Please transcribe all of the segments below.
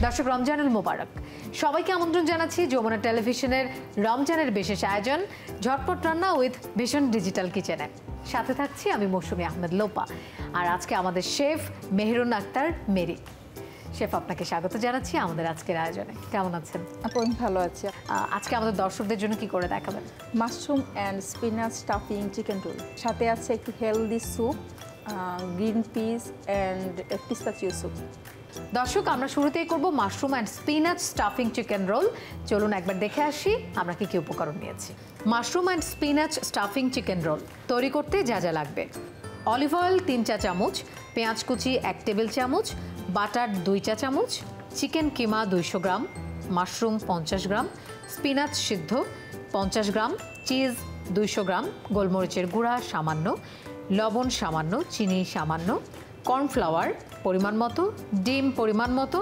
দর্শক রমজানুল মোবারক সবাইকে আমন্ত্রণ জানাচ্ছি যমুনা টেলিভিশনের রমজানের বিশেষ আয়োজন ঝটপট রান্না উইথ ভিশন ডিজিটাল কিচেনে। সাথে থাকছি আমি মৌসুমী আহমেদ লোপা, আর আজকে আমাদের chef Meherun Akhtar Mary. Chef, আপনাকে স্বাগত জানাচ্ছি আমাদের আজকের আয়োজনে। কেমন আছেন? আমি ভালো আছি। আজকে আমাদের দর্শকদের জন্য কি করে দেখাবেন? Mushroom and spinach stuffing chicken roll, সাথে আছে একটি healthy soup, green piece and পিস্তাচিও soup. দর্শক, আমরা শুরুতেই করব mushroom and spinach stuffing chicken roll. চলুন একবার দেখে আসি আমরা কি কি উপকরণ নিয়েছি। Mushroom and spinach stuffing chicken roll তৈরি করতে যা যা লাগবে: অলিভ অয়েল 3 চা চামচ, পেঁয়াজ কুচি 1 টেবিল চামচ, বাটার 2 চা চামচ, চিকেন কিমা 200 গ্রাম, মাশরুম 50 গ্রাম, স্পিনাচ সিদ্ধ 50 গ্রাম, চিজ 200 গ্রাম, গোলমরিচের গুঁড়া সামান্য, লবণ সামান্য, চিনি সামান্য, কর্নফ্লাওয়ার পরিমাণ মতো, ডিম পরিমাণ মতো,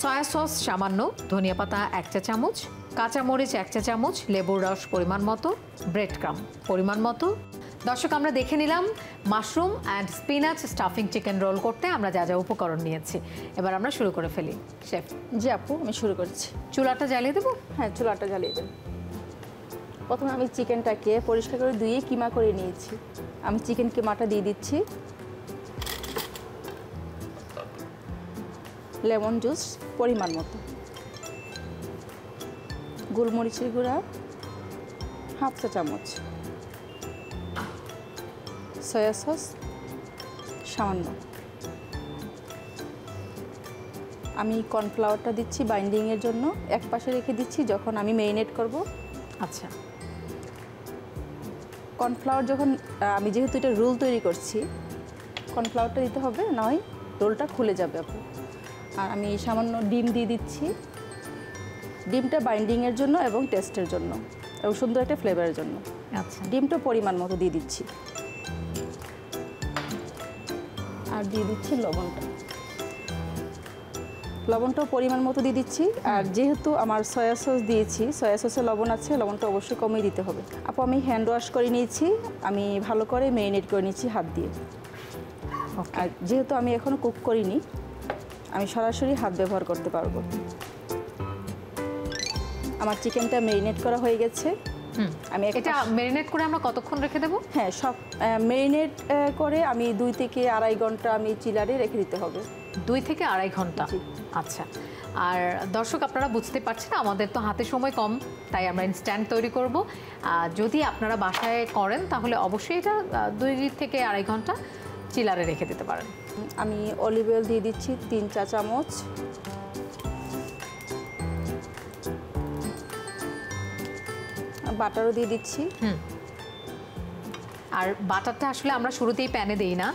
সয়া সস সামান্য, ধনিয়া পাতা 1 চা চামচ, কাঁচামরিচ 1 চা চামচ, লেবুর রস পরিমাণ মতো, ব্রেড ক্রাম্ব পরিমাণ মতো। দর্শক, আমরা দেখে নিলাম mushroom and spinach stuffing chicken roll করতে আমরা যা যা উপকরণ নিয়েছি। এবার আমরা শুরু করে ফেলি। শেফ। জি আপু, আমি শুরু করছি। চুলাটা জ্বালিয়ে দেবো? হ্যাঁ, চুলাটা জ্বালিয়ে দেব। প্রথমে আমি চিকেনটাকে পরিষ্কার করে ধুয়ে কিমা করে নিয়েছি। আমি চিকেন কিমাটা দিয়ে দিচ্ছি, লেমন জুস পরিমাণ মতো, গোলমরিচের গুঁড়া 1/2 চা চামচ, সয়া সস সামান্য। আমি কর্নফ্লাওয়ারটা দিচ্ছি বাইন্ডিংয়ের জন্য, এক পাশে রেখে দিচ্ছি যখন আমি ম্যারিনেট করব। আচ্ছা, কর্নফ্লাওয়ার যখন আমি যেহেতু এটা রোল তৈরি করছি, কর্নফ্লাওয়ারটা দিতে হবে, নয় রোলটা খুলে যাবে আপু। আর আমি সামান্য ডিম দিয়ে দিচ্ছি, ডিমটা বাইন্ডিংয়ের জন্য এবং টেস্টের জন্য এবং সুন্দর একটা ফ্লেভারের জন্য। আচ্ছা, ডিমটা পরিমাণ মতো দিয়ে দিচ্ছি, আর দিয়ে দিচ্ছি লবণটাও পরিমাণ মতো দিয়ে দিচ্ছি। আর যেহেতু আমার সয়া সস দিয়েছি, সয়া সসে লবণ আছে, লবণটা অবশ্যই কমিয়ে দিতে হবে। আপু, আমি হ্যান্ড ওয়াশ করে নিয়েছি, আমি ভালো করে ম্যারিনেট করে নিচ্ছি হাত দিয়ে। আর যেহেতু আমি এখনও কুক করিনি, আমি সরাসরি হাত ব্যবহার করতে পারবো। আমার চিকেনটা ম্যারিনেট করা হয়ে গেছে। আমি এটা ম্যারিনেট করে আমরা কতক্ষণ রেখে দেবো? হ্যাঁ, সব ম্যারিনেট করে আমি 2 থেকে আড়াই ঘন্টা আমি চিলারে রেখে দিতে হবে। 2 থেকে আড়াই ঘন্টা। আচ্ছা। আর দর্শক, আপনারা বুঝতে পারছেন আমাদের তো হাতে সময় কম, তাই আমরা ইনস্ট্যান্ট তৈরি করব। যদি আপনারা বাসায় করেন তাহলে অবশ্যই এটা 2 থেকে আড়াই ঘন্টা চিলারে রেখে দিতে পারেন। আমি অলিভ অয়েল দিয়ে দিচ্ছি 3 চা চামচ, বাটারও দিয়ে দিচ্ছি। আর বাটারটা আসলে আমরা শুরুতেই প্যানে দিই না,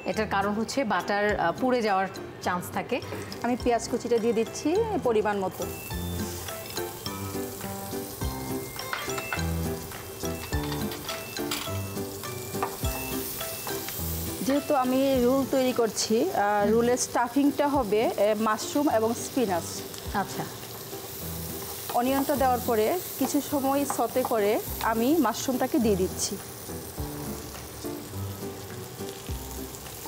এটার কারণ হচ্ছে বাটার পুড়ে যাওয়ার চান্স থাকে। আমি পেঁয়াজ কুচিটা দিয়ে দিচ্ছি পরিমাণ মতো। যেহেতু আমি রোল তৈরি করছি, রোলের স্টাফিংটা হবে মাশরুম এবং স্পিনাচ। আচ্ছা। অনিয়নটা দেওয়ার পরে কিছু সময় সতে করে আমি মাশরুমটাকে দিয়ে দিচ্ছি।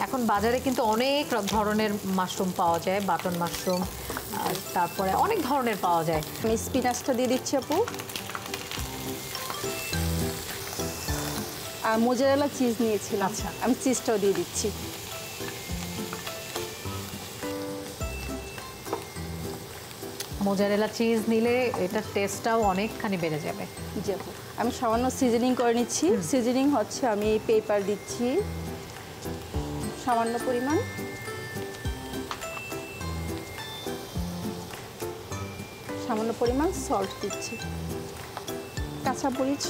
এখন বাজারে কিন্তু অনেক ধরনের মাশরুম পাওয়া যায়, বাটন মাশরুম, তারপরে অনেক ধরনের পাওয়া যায়। আমি স্পিনাচটা দিয়ে দিচ্ছি আপু, আর মোজারেলা চিজ নিয়েছিলাম। আচ্ছা, আমি চিজটাও দিয়ে দিচ্ছি। মোজারেলা চিজ নিলে এটার টেস্টটাও অনেকখানি বেড়ে যাবে। জি আপু, আমি সামান্য সিজনিং করে নিচ্ছি। সিজনিং হচ্ছে আমি পেপার দিচ্ছি সামান্য পরিমাণ, সামান্য পরিমাণ সল্ট দিচ্ছি, কাঁচামরিচ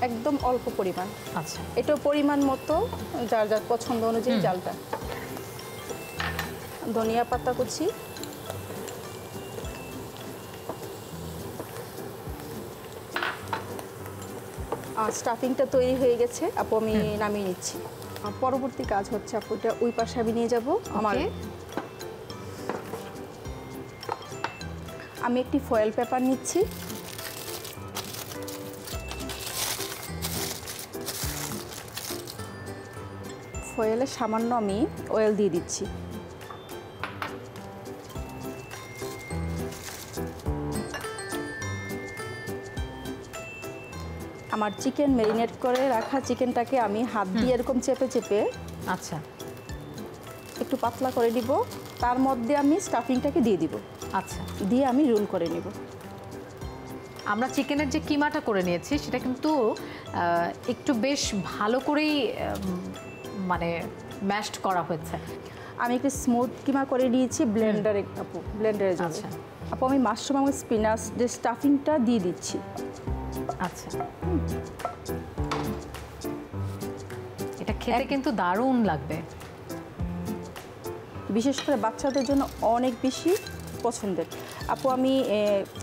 একদম অল্প পরিমাণ। আচ্ছা, এটাও পরিমাণ মতো, যার যার পছন্দ অনুযায়ী জালটা। ধনিয়া পাতা কুচি, আর স্টাফিংটা তৈরি হয়ে গেছে আপু, আমি নামিয়ে নিচ্ছি। পরবর্তী কাজ হচ্ছে আপু, এটা ওই পাশে আমি নিয়ে যাব। আমি একটি ফয়েল পেপার নিচ্ছি, ফয়েলে সামান্য আমি অয়েল দিয়ে দিচ্ছি। আমার চিকেন ম্যারিনেট করে রাখা চিকেনটাকে আমি হাত দিয়ে এরকম চেপে চেপে আচ্ছা একটু পাতলা করে দিব, তার মধ্যে আমি স্টাফিংটাকে দিয়ে দিব, আচ্ছা দিয়ে আমি রোল করে নিব। আমরা চিকেনের যে কিমাটা করে নিয়েছি সেটা কিন্তু একটু বেশ ভালো করেই মানে ম্যাশড করা হয়েছে। আমি একটু স্মুথ কিমা করে নিয়েছি ব্লেন্ডারে, আপু ব্লেন্ডারে যাবে। আচ্ছা আপু আমি মাশরুম এবং স্পিনাচ যে স্টাফিংটা দিয়ে দিচ্ছি। আচ্ছা এটা খেতে কিন্তু দারুণ লাগবে, বিশেষ করে বাচ্চাদের জন্য অনেক বেশি পছন্দের। আপু আমি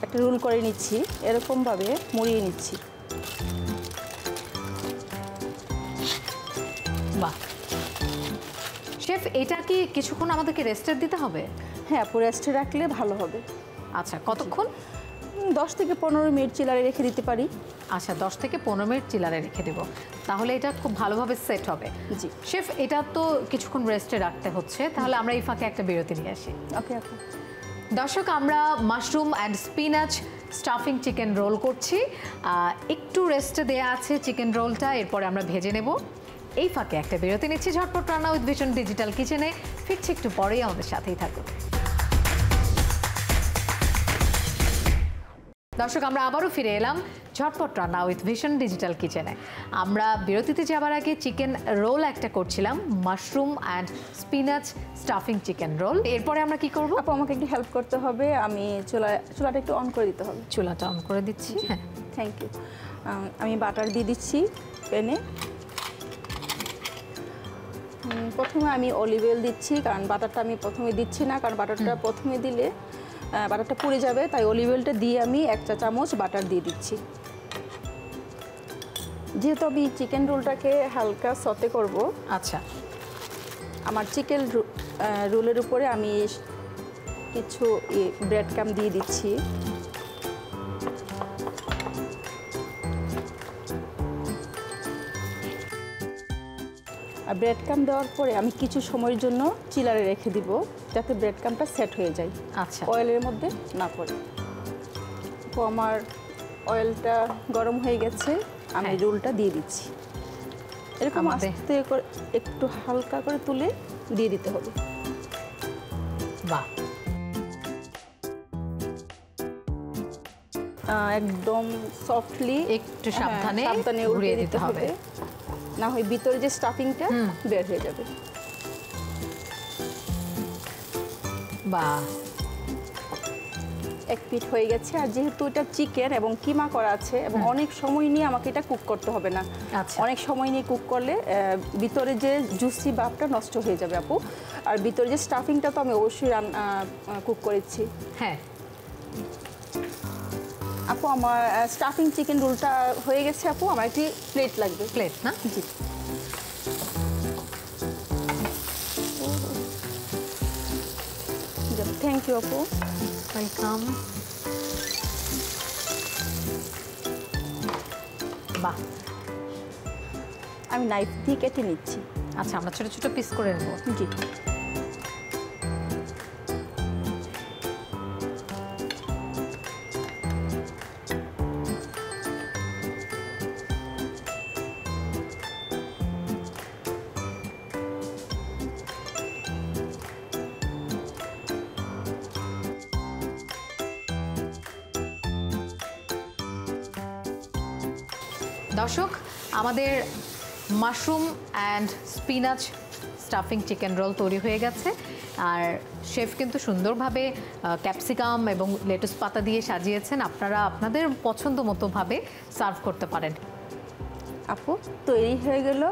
একটা রোল করে নিচ্ছি, এরকমভাবে মুড়িয়ে নিচ্ছি। বাহ শেফ, এটা কি কিছুক্ষণ আমাদেরকে রেস্টে দিতে হবে? হ্যাঁ আপু, রেস্টে রাখলে ভালো হবে। আচ্ছা কতক্ষণ? 10 থেকে 15 মিনিট চিলারে রেখে দিতে পারি। আচ্ছা 10 থেকে 15 মিনিট চিলারে রেখে দেব, তাহলে এটা খুব ভালোভাবে সেট হবে। জি শেফ, এটা তো কিছুক্ষণ রেস্টে রাখতে হচ্ছে, তাহলে আমরা এই ফাঁকে একটা বিরতি নিয়ে আসি। ওকে আপু। দর্শক, আমরা mushroom and spinach stuffing chicken roll করছি। একটু রেস্টে দেয়া আছে চিকেন রোলটা, এরপরে আমরা ভেজে নেব। এই ফাঁকে একটা বিরতি নিচ্ছি। ঝটপট রান্না উইথ ভিশন ডিজিটাল কিচেনে ফিরছি একটু পরেই, আমাদের সাথেই থাকুন। দর্শক, আমরা আবারও ফিরে এলাম ঝটপট রান্না উইথ ভিশন ডিজিটাল কিচেনে। আমরা বিরতিতে যাবার আগে চিকেন রোল একটা করছিলাম, mushroom and spinach stuffing chicken roll. এরপরে আমরা কি করব? আপু আমাকে একটু হেল্প করতে হবে, আমি চুলাটা একটু অন করে দিতে হবে। চুলাটা অন করে দিচ্ছি। হ্যাঁ থ্যাংক ইউ। আমি বাটার দিয়ে দিচ্ছি প্যানে। প্রথমে আমি অলিভ অয়েল দিচ্ছি, কারণ বাটারটা আমি প্রথমে দিচ্ছি না, কারণ বাটারটা প্রথমে দিলে বাটারটা পুড়ে যাবে, তাই অলিভ অয়েলটা দিয়ে আমি 1 চা চামচ বাটার দিয়ে দিচ্ছি। যেহেতু আমি চিকেন রোলটাকে হালকা সতে করব, আচ্ছা, আমার চিকেন রোলের উপরে আমি কিছু ব্রেড ক্রাম্ব দিয়ে দিচ্ছি। আর ব্রেড ক্রাম্ব দেওয়ার পরে আমি কিছু সময়ের জন্য চিলারে রেখে দিব, যাতে ব্রেড ক্রাম্বটা সেট হয়ে যায়, আচ্ছা অয়েলের মধ্যে না পড়ে। তো আমার অয়েলটা গরম হয়ে গেছে, আমি রোলটা দিয়ে দিচ্ছি। এরকম আস্তে করে একটু হালকা করে তুলে দিয়ে দিতে হবে। বাহ, একদম সফটলি একটু সাবধানে উল্টিয়ে দিতে হবে, না হয় ভিতরে যে স্টাফিংটা বের হয়ে যাবে। বাহ, এক পিঠ হয়ে গেছে। আর যেহেতু এটা চিকেন এবং কিমা করা আছে এবং অনেক সময় নিয়ে আমাকে এটা কুক করতে হবে না, অনেক সময় নিয়ে কুক করলে ভিতরে যে জুসি ভাবটা নষ্ট হয়ে যাবে আপু। আর ভিতরে যে স্টাফিংটা তো আমি অবশ্যই কুক করেছি। হ্যাঁ আপু, আমার স্টাফিং চিকেন রোলটা হয়ে গেছে আপু, আমার একটি প্লেট লাগবে। প্লেট না? জি। থ্যাংক ইউ আপু, ওয়েলকাম। বাহ, আমি নাইফ দিয়ে কেটে নিচ্ছি। আচ্ছা, আমরা ছোট ছোট পিস করে নেব। জি। দর্শক, আমাদের mushroom and spinach stuffing chicken roll তৈরি হয়ে গেছে। আর শেফ কিন্তু সুন্দরভাবে ক্যাপসিকাম এবং লেটুস পাতা দিয়ে সাজিয়েছেন। আপনারা আপনাদের পছন্দ মতোভাবে সার্ভ করতে পারেন। আপু, তৈরি হয়ে গেল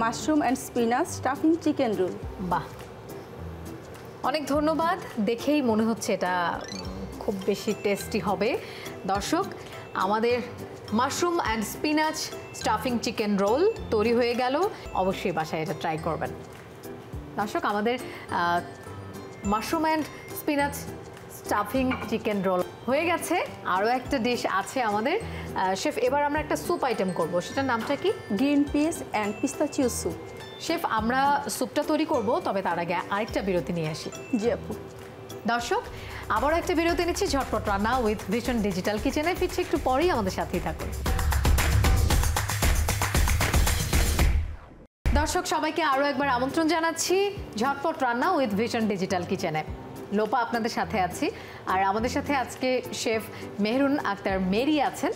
mushroom and spinach stuffing chicken roll. বাহ, অনেক ধন্যবাদ। দেখেই মনে হচ্ছে এটা খুব বেশি টেস্টি হবে। দর্শক, আমাদের mushroom and spinach stuffing chicken roll তৈরি হয়ে গেল। অবশ্যই বাসায় এটা ট্রাই করবেন। দর্শক, আমাদের mushroom and spinach stuffing chicken roll হয়ে গেছে। আরও একটা ডিশ আছে আমাদের। শেফ, এবার আমরা একটা স্যুপ আইটেম করব, সেটার নামটা কি? Green piece and পিস্তাচিও soup. Chef, আমরা স্যুপটা তৈরি করব, তবে তার আগে আরেকটা বিরতি নিয়ে আসি। জি আপু। দর্শক, আবারও একটা বিরতি নিচ্ছি ঝটপট রান্না উইথ ভিশন ডিজিটাল কিচেনে। ফিরছি একটু পরেই, আমাদের সাথেই থাকুন। দর্শক সবাইকে আরও একবার আমন্ত্রণ জানাচ্ছি ঝটপট রান্না উইথ ভিশন ডিজিটাল কিচেনে। লোপা আপনাদের সাথে আছি, আর আমাদের সাথে আজকে শেফ মেহরুন আক্তার মেরি আছেন।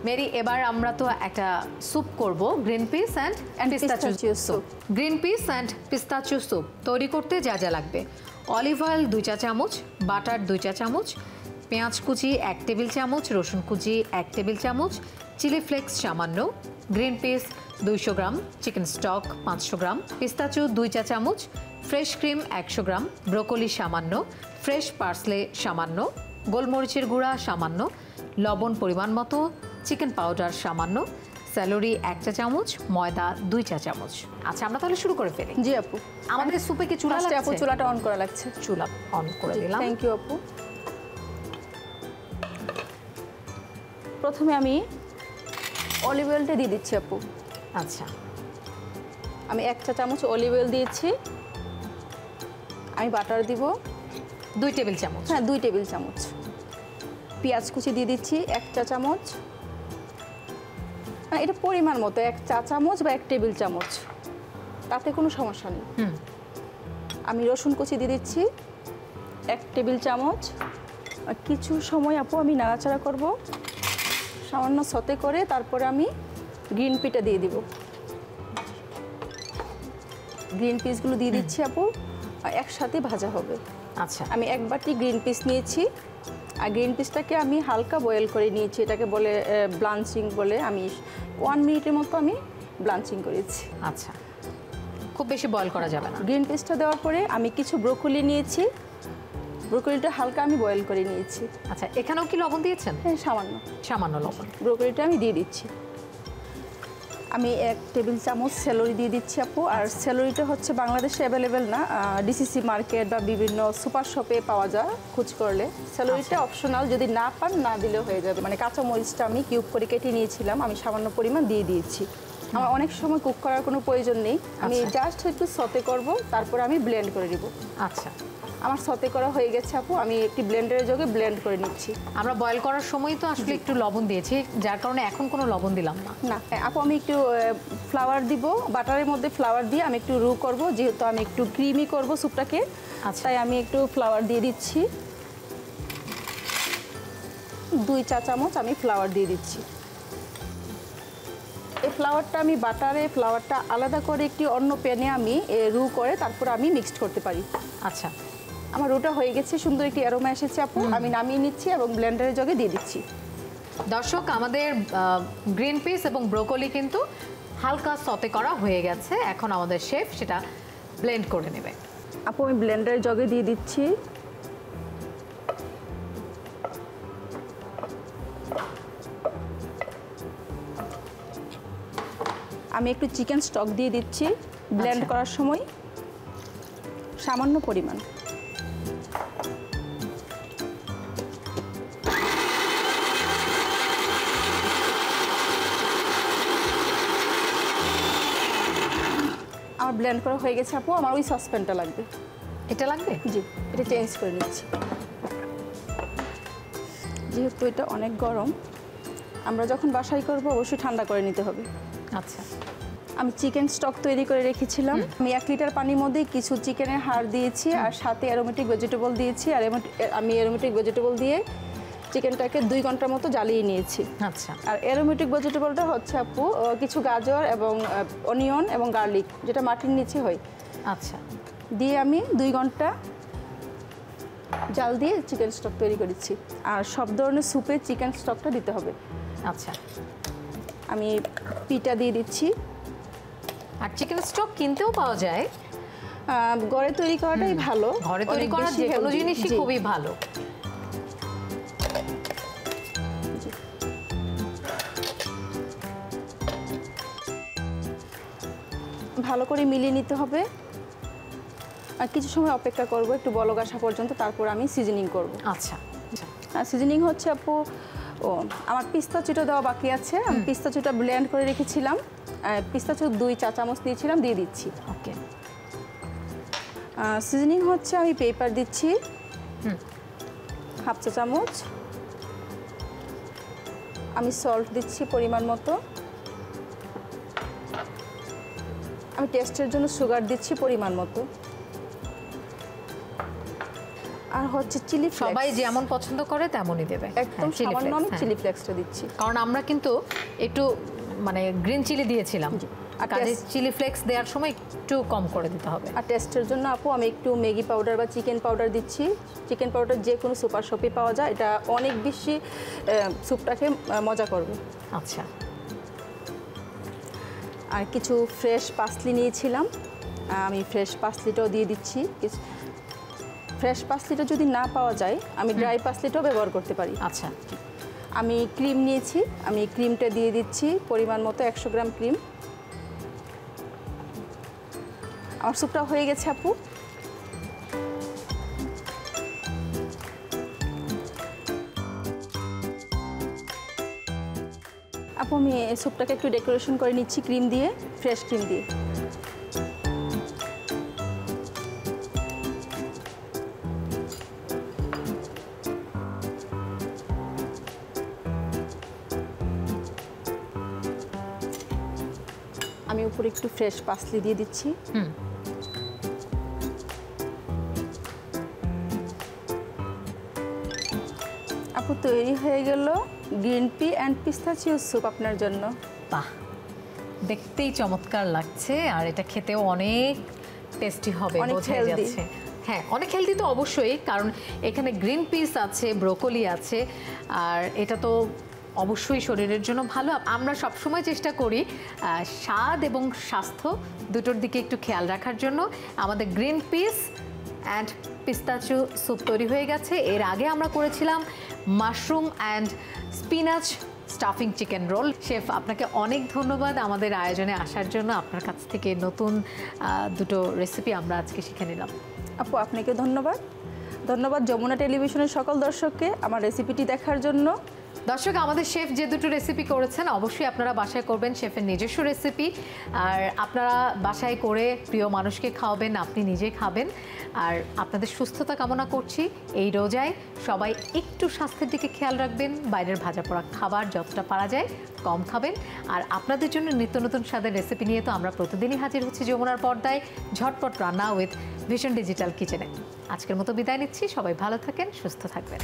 মেরি, এবার আমরা তো একটা স্যুপ করব, green piece and পিস্তাচিও soup. Green piece and পিস্তাচিও soup তৈরি করতে যা যা লাগবে: অলিভ অয়েল 2 চা চামচ, বাটার 2 চা চামচ, পেঁয়াজ কুচি 1 টেবিল চামচ, রসুন কুচি 1 টেবিল চামচ, চিলি ফ্লেক্স সামান্য, গ্রিন পিস 200 গ্রাম, চিকেন স্টক 500 গ্রাম, পিস্তাচিও 2 চা চামচ, ফ্রেশ ক্রিম 100 গ্রাম, ব্রোকলি সামান্য, ফ্রেশ পার্সলে সামান্য, গোলমরিচের গুঁড়া সামান্য, লবণ পরিমাণ মতো, চিকেন পাউডার সামান্য, স্যালারি 1 চা চামচ, ময়দা 2 চা চামচ। আচ্ছা, আমরা তাহলে শুরু করে ফেলি। জি আপু, আমাদের স্যুপে কি চুলা লাগছে? আপু চুলাটা অন করা লাগছে। চুলা অন করে দিলাম। থ্যাংক ইউ আপু। প্রথমে আমি অলিভ অয়েলটা দিয়ে দিচ্ছি আপু। আচ্ছা, আমি 1 চা চামচ অলিভ অয়েল দিয়েছি। আমি বাটার দিব 2 টেবিল চামচ। হ্যাঁ, 2 টেবিল চামচ। পেঁয়াজ কুচি দিয়ে দিচ্ছি 1 চা চামচ। এটা পরিমাণ মতো 1 চা চামচ বা 1 টেবিল চামচ, তাতে কোনো সমস্যা নেই। আমি রসুন কুচি দিয়ে দিচ্ছি 1 টেবিল চামচ। আর কিছু সময় আপু আমি নাড়াচাড়া করব, সামান্য সতে করে তারপরে আমি গ্রিন পিটা দিয়ে দিব। গ্রিন পিসগুলো দিয়ে দিচ্ছি আপু, আর একসাথে ভাজা হবে। আচ্ছা, আমি 1 বাটি গ্রিন পিস নিয়েছি, আর গ্রিন পিসটাকে আমি হালকা বয়েল করে নিয়েছি। এটাকে বলে ব্লাঞ্চিং বলে। আমি 1 মিনিটের মতো আমি ব্লাঞ্চিং করেছি। আচ্ছা, খুব বেশি বয়েল করা যাবে না। গ্রিন পিসটা দেওয়ার পরে আমি কিছু ব্রোকলি নিয়েছি, ব্রোকলিটা হালকা আমি বয়েল করে নিয়েছি। আচ্ছা, এখানেও কি লবণ দিয়েছেন? হ্যাঁ, সামান্য সামান্য লবণ। ব্রোকলিটা আমি দিয়ে দিচ্ছি। আমি 1 টেবিল চামচ স্যালারি দিয়ে দিচ্ছি আপু। আর স্যালারিটা হচ্ছে বাংলাদেশে অ্যাভেলেবেল না, ডিসিসি মার্কেট বা বিভিন্ন সুপার শপে পাওয়া যায় খোঁজ করলে। স্যালারিটা অপশনাল, যদি না পান না দিলেও হয়ে যাবে। মানে কাঁচা মরিচটা আমি কিউব করে কেটে নিয়েছিলাম, আমি সামান্য পরিমাণ দিয়ে দিয়েছি। আমার অনেক সময় কুক করার কোনো প্রয়োজন নেই, আমি জাস্ট একটু সতে করব, তারপর আমি ব্লেন্ড করে দিব। আচ্ছা, আমার সতে করা হয়ে গেছে আপু, আমি একটি ব্লেন্ডারের জগে ব্লেন্ড করে নিচ্ছি। আমরা বয়েল করার সময় তো আসলে একটু লবণ দিয়েছি, যার কারণে এখন কোনো লবণ দিলাম না। না আপু, আমি একটু ফ্লাওয়ার দিব, বাটারের মধ্যে ফ্লাওয়ার দিয়ে আমি একটু রু করব, যেহেতু আমি একটু ক্রিমি করব স্যুপটাকে। আচ্ছা, তাই আমি একটু ফ্লাওয়ার দিয়ে দিচ্ছি। 2 চা চামচ আমি ফ্লাওয়ার দিয়ে দিচ্ছি। এই ফ্লাওয়ারটা আমি বাটারে ফ্লাওয়ারটা আলাদা করে একটি অন্য প্যানে আমি রু করে তারপর আমি মিক্সড করতে পারি। আচ্ছা, আমার রুটা হয়ে গেছে, সুন্দর একটি অ্যারোমা এসেছে আপু। আমি নামিয়ে নিচ্ছি এবং ব্লেন্ডারের জগে দিয়ে দিচ্ছি। দর্শক, আমাদের গ্রিন পিস এবং ব্রোকলি কিন্তু হালকা সতে করা হয়ে গেছে। এখন আমাদের শেফ সেটা ব্লেন্ড করে নেবে। আপু, আমি ব্লেন্ডারের জগে দিয়ে দিচ্ছি। আমি একটু চিকেন স্টক দিয়ে দিচ্ছি ব্লেন্ড করার সময়, সামান্য পরিমাণ। আমার ব্লেন্ড করা হয়ে গেছে আপু। আমার ওই সসপ্যানটা লাগবে। এটা লাগবে? জি, এটা চেঞ্জ করে নিচ্ছি। যেহেতু এটা অনেক গরম, আমরা যখন বাসায় করব অবশ্যই ঠান্ডা করে নিতে হবে। আচ্ছা, আমি চিকেন স্টক তৈরি করে রেখেছিলাম। আমি 1 লিটার পানির মধ্যে কিছু চিকেনের হাড় দিয়েছি, আর সাথে অ্যারোমেটিক ভেজিটেবল দিয়েছি। আর আমি অ্যারোমেটিক ভেজিটেবল দিয়ে চিকেনটাকে 2 ঘন্টার মতো জ্বালিয়ে নিয়েছি। আচ্ছা, আর অ্যারোমেটিক ভেজিটেবলটা হচ্ছে আপু কিছু গাজর এবং অনিয়ন এবং গার্লিক, যেটা মাটির নিচে হয়, আচ্ছা, দিয়ে আমি 2 ঘন্টা জাল দিয়ে চিকেন স্টক তৈরি করেছি। আর সব ধরনের স্যুপে চিকেন স্টকটা দিতে হবে। আচ্ছা, আমি পিটা দিয়ে দিচ্ছি। আর চিকেন স্টক কিনতেও পাওয়া যায়। ঘরে তৈরি করাটাই ভালো, ঘরে তৈরি করা যে কোনো জিনিসই খুবই ভালো। ভালো করে মিলিয়ে নিতে হবে। আর কিছু সময় অপেক্ষা করব একটু বলক আসা পর্যন্ত, তারপর আমি সিজনিং করব। আচ্ছা, আর সিজনিং হচ্ছে আপু, আমার পিস্তাচিওটা দেওয়া বাকি আছে। আমি পিস্তাচিওটা ব্লেন্ড করে রেখেছিলাম, পিস্তাচিও 2 চা চামচ দিয়েছিলাম, দিয়ে দিচ্ছি। ওকে। সিজনিং হচ্ছে আমি পেপার দিচ্ছি 1/2 চা চামচ। আমি সল্ট দিচ্ছি পরিমাণ মতো। আমি টেস্টের জন্য সুগার দিচ্ছি পরিমাণ মতো। আর হচ্ছে চিলি ফ্লেক্স, সবাই যেমন পছন্দ করে তেমনই দেবে। একদম chili সামান্য flakes, আমি হ্যাঁ। চিলি ফ্লেক্সটা দিচ্ছি। কারণ আমরা কিন্তু একটু মানে গ্রিন চিলি দিয়েছিলাম, আর কাজে চিলি ফ্লেক্স দেওয়ার সময় একটু কম করে দিতে হবে। আর টেস্টের জন্য আপু আমি একটু ম্যাগি পাউডার বা চিকেন পাউডার দিচ্ছি। চিকেন পাউডার যে কোনো সুপার শপে পাওয়া যায়, এটা অনেক বেশি স্যুপটাকে মজা করবে। আচ্ছা, আর কিছু ফ্রেশ পাসলি নিয়েছিলাম, আমি ফ্রেশ পাসলিটাও দিয়ে দিচ্ছি। ফ্রেশ পাসলিটা যদি না পাওয়া যায় আমি ড্রাই পাসলিটাও ব্যবহার করতে পারি। আচ্ছা, আমি ক্রিম নিয়েছি, আমি ক্রিমটা দিয়ে দিচ্ছি পরিমাণ মতো 100 গ্রাম ক্রিম। আমার স্যুপটা হয়ে গেছে আপু। আপু আমি স্যুপটাকে একটু ডেকোরেশন করে নিচ্ছি ক্রিম দিয়ে, ফ্রেশ ক্রিম দিয়ে। আমি উপরে একটু ফ্রেশ পাসলি দিয়ে দিচ্ছি। আপু তৈরি হয়ে গেল গ্রিন পি অ্যান্ড পিস্তাচিও স্যুপ আপনার জন্য। বাহ, দেখতেই চমৎকার লাগছে আর এটা খেতেও অনেক টেস্টি হবে অনেক বোঝা healthy। যাচ্ছে। হ্যাঁ, অনেক হেলদি তো অবশ্যই, কারণ এখানে গ্রিন পিস আছে, ব্রোকলি আছে, আর এটা তো অবশ্যই শরীরের জন্য ভালো। আমরা সবসময় চেষ্টা করি স্বাদ এবং স্বাস্থ্য দুটোর দিকে একটু খেয়াল রাখার জন্য। আমাদের গ্রিন পিস অ্যান্ড পিস্তাচিও স্যুপ তৈরি হয়ে গেছে। এর আগে আমরা করেছিলাম mushroom and spinach stuffing chicken roll. Chef, আপনাকে অনেক ধন্যবাদ আমাদের আয়োজনে আসার জন্য। আপনার কাছ থেকে নতুন দুটো রেসিপি আমরা আজকে শিখে নিলাম। আপু আপনাকে ধন্যবাদ। ধন্যবাদ যমুনা টেলিভিশনের সকল দর্শককে আমার রেসিপিটি দেখার জন্য। দর্শক, আমাদের শেফ যে দুটো রেসিপি করেছেন অবশ্যই আপনারা বাসায় করবেন, শেফের নিজস্ব রেসিপি। আর আপনারা বাসায় করে প্রিয় মানুষকে খাওয়াবেন, আপনি নিজে খাবেন। আর আপনাদের সুস্থতা কামনা করছি। এই রোজায় সবাই একটু স্বাস্থ্যের দিকে খেয়াল রাখবেন, বাইরের ভাজা পোড়া খাবার যতটা পারা যায় কম খাবেন। আর আপনাদের জন্য নিত্য নতুন স্বাদের রেসিপি নিয়ে তো আমরা প্রতিদিনই হাজির হচ্ছি যমুনার পর্দায়, ঝটপট রান্না উইথ ভিশন ডিজিটাল কিচেনে। আজকের মতো বিদায় নিচ্ছি, সবাই ভালো থাকেন, সুস্থ থাকবেন।